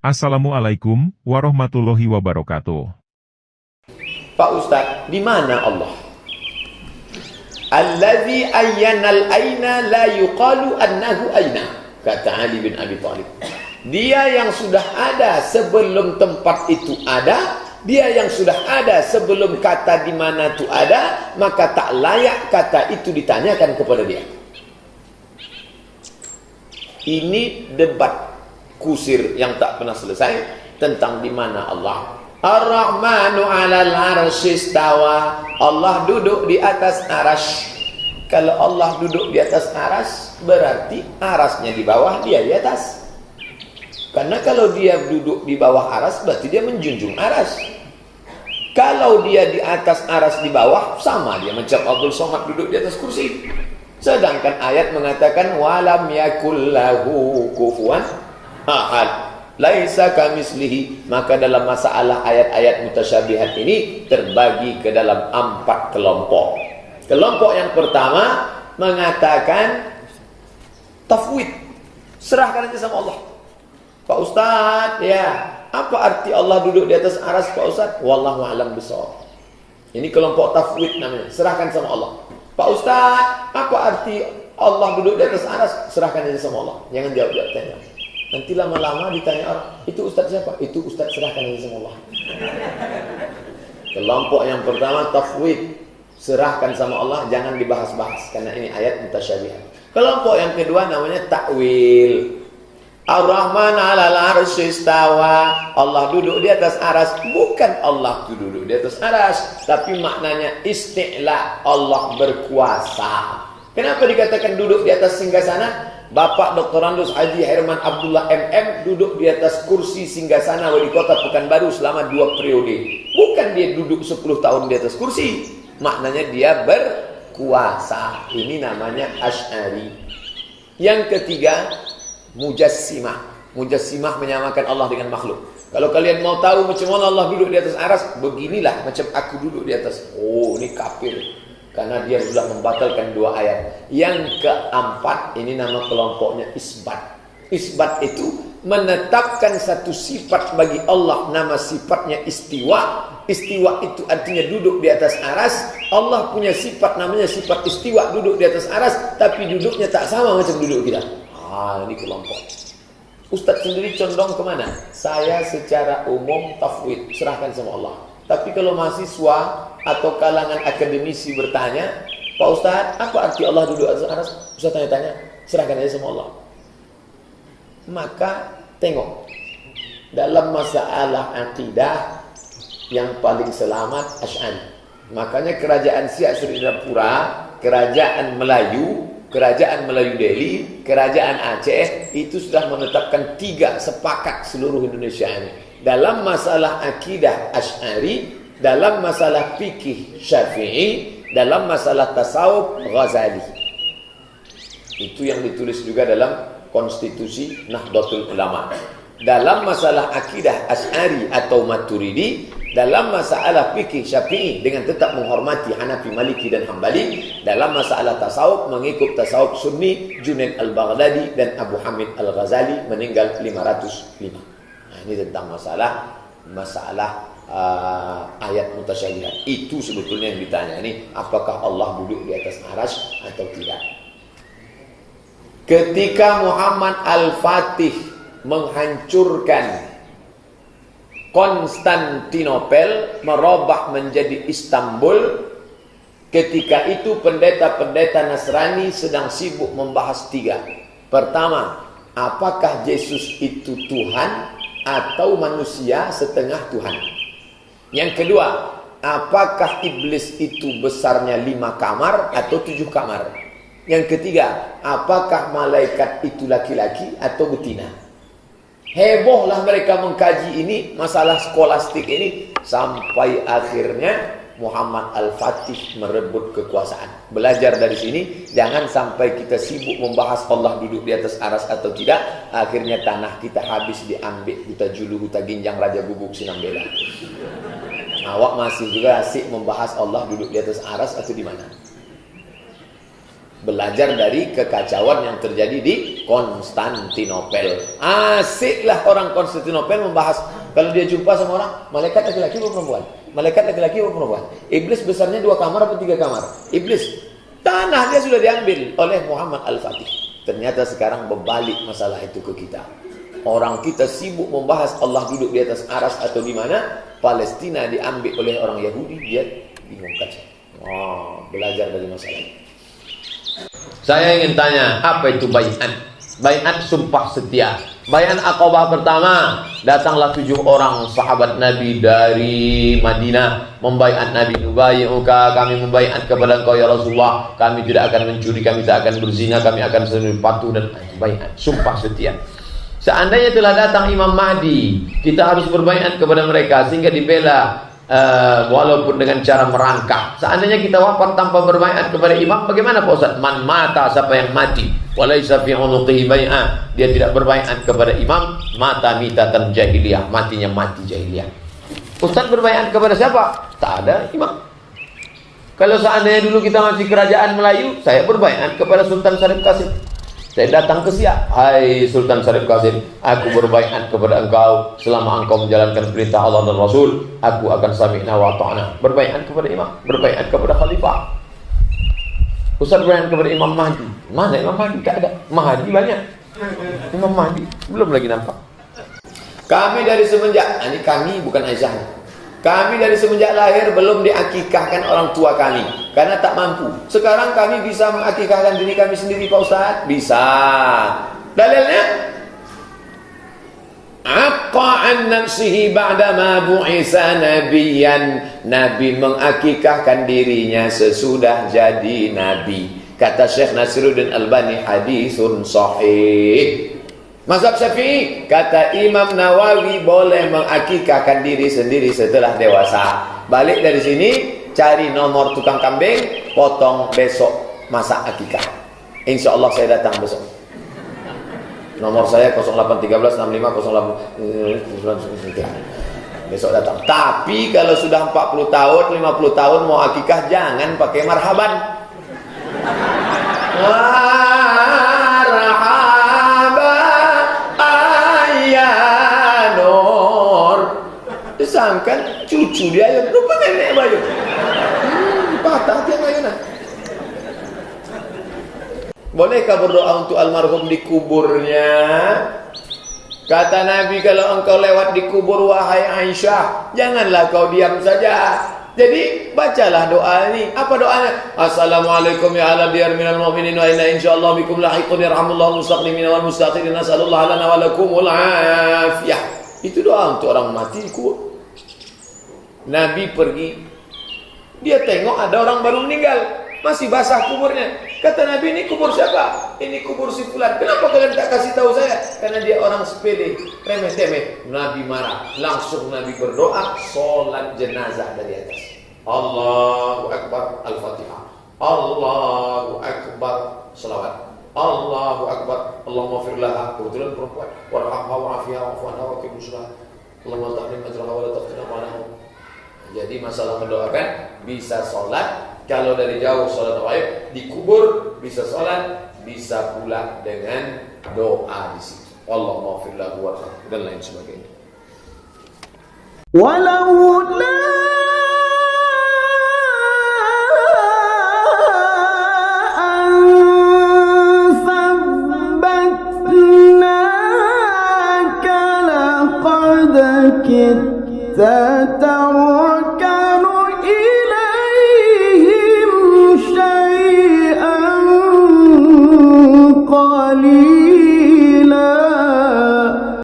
Assalamualaikum warahmatullahi wabarakatuh. Pak Ustaz, di mana Allah? Allazi ayyanal aina la yuqalu annahu aina, kata Ali bin Abi Thalib. Dia yang sudah ada sebelum tempat itu ada, dia yang sudah ada sebelum kata di mana itu ada, maka tak layak kata itu ditanyakan kepada dia. Ini debat kusir yang tak pernah selesai tentang di mana Allah. Ar-Rahmanu 'alal 'arsy istawa. Allah duduk di atas aras. Kalau Allah duduk di atas aras, berarti arasnya di bawah, dia di atas. Karena kalau dia duduk di bawah aras, berarti dia menjunjung aras. Kalau dia di atas aras di bawah, sama dia macam Abdul Somad duduk di atas kursi. Sedangkan ayat mengatakan walam yakul lahu kufuwan ahad, laisa kamislihi. Maka dalam masalah ayat-ayat mutasyabihat ini terbagi ke dalam 4 kelompok. Kelompok yang pertama mengatakan tafwid, serahkan aja sama Allah. Pak Ustadz, ya, apa arti Allah duduk di atas aras, Pak Ustadz? Wallahu a'lam bishawab. Ini kelompok tafwid namanya, serahkan sama Allah. Pak Ustadz, apa arti Allah duduk di atas aras? Serahkan aja sama Allah. Jangan jawab-jawab tanya. Nanti lama-lama ditanya orang, itu Ustadz siapa? Itu Ustadz, serahkan aja sama Allah. Kelompok yang pertama tafwid, serahkan sama Allah, jangan dibahas-bahas karena ini ayat mutasyabihat. Kelompok yang kedua namanya takwil. Ar-Rahman 'alal 'arsy istawa. Allah duduk di atas aras, bukan Allah duduk di atas aras, tapi maknanya isti'la, Allah berkuasa. Kenapa dikatakan duduk di atas singgasana? Bapak Dr. Randus Haji Herman Abdullah MM duduk di atas kursi singgasana wali kota Pekanbaru selama 2 periode. Bukan dia duduk 10 tahun di atas kursi, maknanya dia berkuasa. Ini namanya Asy'ari. Yang ketiga mujassimah. Mujassimah menyamakan Allah dengan makhluk. Kalau kalian mau tahu macam mana Allah duduk di atas aras, beginilah macam aku duduk di atas. Oh, ini kafir, karena dia sudah membatalkan 2 ayat. Yang keempat, ini nama kelompoknya isbat. Isbat itu menetapkan satu sifat bagi Allah, nama sifatnya istiwa. Istiwa itu artinya duduk di atas aras. Allah punya sifat namanya sifat istiwa, duduk di atas aras, tapi duduknya tak sama macam duduk kita. Ini kelompok. Ustadz sendiri condong kemana? Saya secara umum tafwid, serahkan sama Allah. Tapi kalau mahasiswa atau kalangan akademisi bertanya, Pak Ustadz, apa arti Allah duduk atas aras? Ustadz tanya-tanya, serahkan aja sama Allah. Maka tengok, dalam masalah akidah yang paling selamat Asy'ari. Makanya kerajaan Siak Sri-Indrapura, kerajaan Melayu Delhi, kerajaan Aceh itu sudah menetapkan 3 sepakat seluruh Indonesia ini. Dalam masalah akidah Asy'ari, dalam masalah fikih Syafi'i, dalam masalah tasawuf Ghazali. Itu yang ditulis juga dalam konstitusi Nahdlatul Ulama. Dalam masalah akidah Asy'ari atau Maturidi, dalam masalah fikih Syafi'i dengan tetap menghormati Hanafi, Maliki dan Hambali, dalam masalah tasawuf mengikut tasawuf Sunni Junaid al-Baghdadi dan Abu Hamid al-Ghazali meninggal 505. Nah, ini tentang masalah ayat mutasyabihat. Itu sebetulnya yang ditanya ini, apakah Allah duduk di atas arsy atau tidak. Ketika Muhammad al-Fatih menghancurkan Konstantinopel, merubah menjadi Istanbul, ketika itu pendeta-pendeta Nasrani sedang sibuk membahas 3. Pertama, apakah Yesus itu Tuhan atau manusia setengah Tuhan? Yang kedua, apakah iblis itu besarnya 5 kamar atau 7 kamar? Yang ketiga, apakah malaikat itu laki-laki atau betina? Hebohlah mereka mengkaji ini, masalah skolastik ini, sampai akhirnya Muhammad al-Fatih merebut kekuasaan. Belajar dari sini, jangan sampai kita sibuk membahas Allah duduk di atas aras atau tidak, akhirnya tanah kita habis diambil, huta julu, huta ginjang, raja gubuk, sinambela. Awak masih juga asik membahas Allah duduk di atas aras atau di mana? Belajar dari kekacauan yang terjadi di Konstantinopel. Asiklah orang Konstantinopel membahas. Kalau dia jumpa sama orang, malaikat laki-laki atau perempuan? Malaikat laki-laki atau perempuan? Iblis besarnya 2 kamar atau 3 kamar? Iblis. Tanah dia sudah diambil oleh Muhammad Al-Fatih. Ternyata sekarang berbalik masalah itu ke kita. Orang kita sibuk membahas Allah duduk di atas aras atau di mana. Palestina diambil oleh orang Yahudi, dia bingung kaca. Belajar dari masalah ini. Saya ingin tanya, apa itu bai'at? Bai'at sumpah setia. Bai'at Aqabah pertama, datanglah 7 orang sahabat Nabi dari Madinah membai'at Nabi. Nubayi'uka, kami membai'at kepada engkau ya Rasulullah. Kami tidak akan mencuri, kami tidak akan berzina, kami akan selalu patuh dan bai'at, sumpah setia. Seandainya telah datang Imam Mahdi, kita harus berbai'at kepada mereka sehingga dibela walaupun dengan cara merangkak. Seandainya kita wafat tanpa berbaiat kepada imam, bagaimana Pak Ustaz? Man mata, siapa yang mati, walaysa fi unuqihi bai'ah, dia tidak berbaiat kepada imam, mata mitatan jahiliyah, matinya mati jahiliyah. Ustaz berbaiat kepada siapa? Tak ada imam. Kalau seandainya dulu kita masih kerajaan Melayu, saya berbaiat kepada Sultan Syarif Qasim. Saya datang ke Siak, hai Sultan Syarif Qasim, aku berbaiat kepada engkau selama engkau menjalankan perintah Allah dan Rasul, aku akan sami'na wa ta'na. Berbaiat kepada imam, berbaiat kepada khalifah. Ustaz berbaiat kepada Imam Mahdi. Mana Imam Mahdi? Tak ada. Mahdi banyak. Imam Mahdi belum lagi nampak. Kami dari semenjak, ini kami bukan Aisyah. Kami dari semenjak lahir belum diakikahkan orang tua kami karena tak mampu. Sekarang kami bisa mengakikahkan diri kami sendiri Pak Ustaz? Bisa. Dalilnya? Aqqa an nafsihi ba'da ma bu'isa nabiyan. Nabi mengakikahkan dirinya sesudah jadi nabi. Kata Syekh Nasiruddin Albani, hadisun sahih. Mazhab Syafi'i, kata Imam Nawawi, boleh mengakikahkan diri sendiri setelah dewasa. Balik dari sini, cari nomor tukang kambing, potong besok masak akikah. Insya Allah saya datang besok. Nomor saya 08136508. Besok datang. Tapi kalau sudah 40 tahun, 50 tahun mau akikah, jangan pakai marhaban. Disangkan cucu dia yang lupa nenek bayu. Patah dia bayunan. Bolehkah berdoa untuk almarhum di kuburnya? Kata Nabi, kalau engkau lewat di kubur wahai Aisyah, janganlah kau diam saja. Jadi bacalah doa ini. Apa doanya? Assalamualaikum ya ala diyar minal mu'minin wa inna insyaallah bikum lahiqun yarhamullahu mustaqdimin wal mustaqirin nasallallahu lana wa lakumul afiyah. Itu doa untuk orang mati di kubur. Nabi pergi, dia tengok ada orang baru meninggal, masih basah kuburnya. Kata Nabi, ini kubur siapa? Ini kubur si fulan. Kenapa kalian tak kasih tahu saya? Karena dia orang sepele, remeh-temeh. Nabi marah. Langsung Nabi berdoa, sholat jenazah dari atas. Allahu Akbar, Al-Fatihah. Allahu Akbar, salawat. Allahu Akbar, Allahumma firlaha. Kebetulan perempuan. Warhamha wa'afiha wa'afu'anha wa kibuslah. Allahumma ta'lim ajraha wa la taftina ma'anahu. Jadi masalah mendoakan, bisa sholat. Kalau dari jauh sholat wajib, dikubur bisa sholat, bisa pula dengan doa di situ. Allahumma maghfir lahu warhamhu dan lain sebagainya. Walaula an sabbatnaka laqad kitta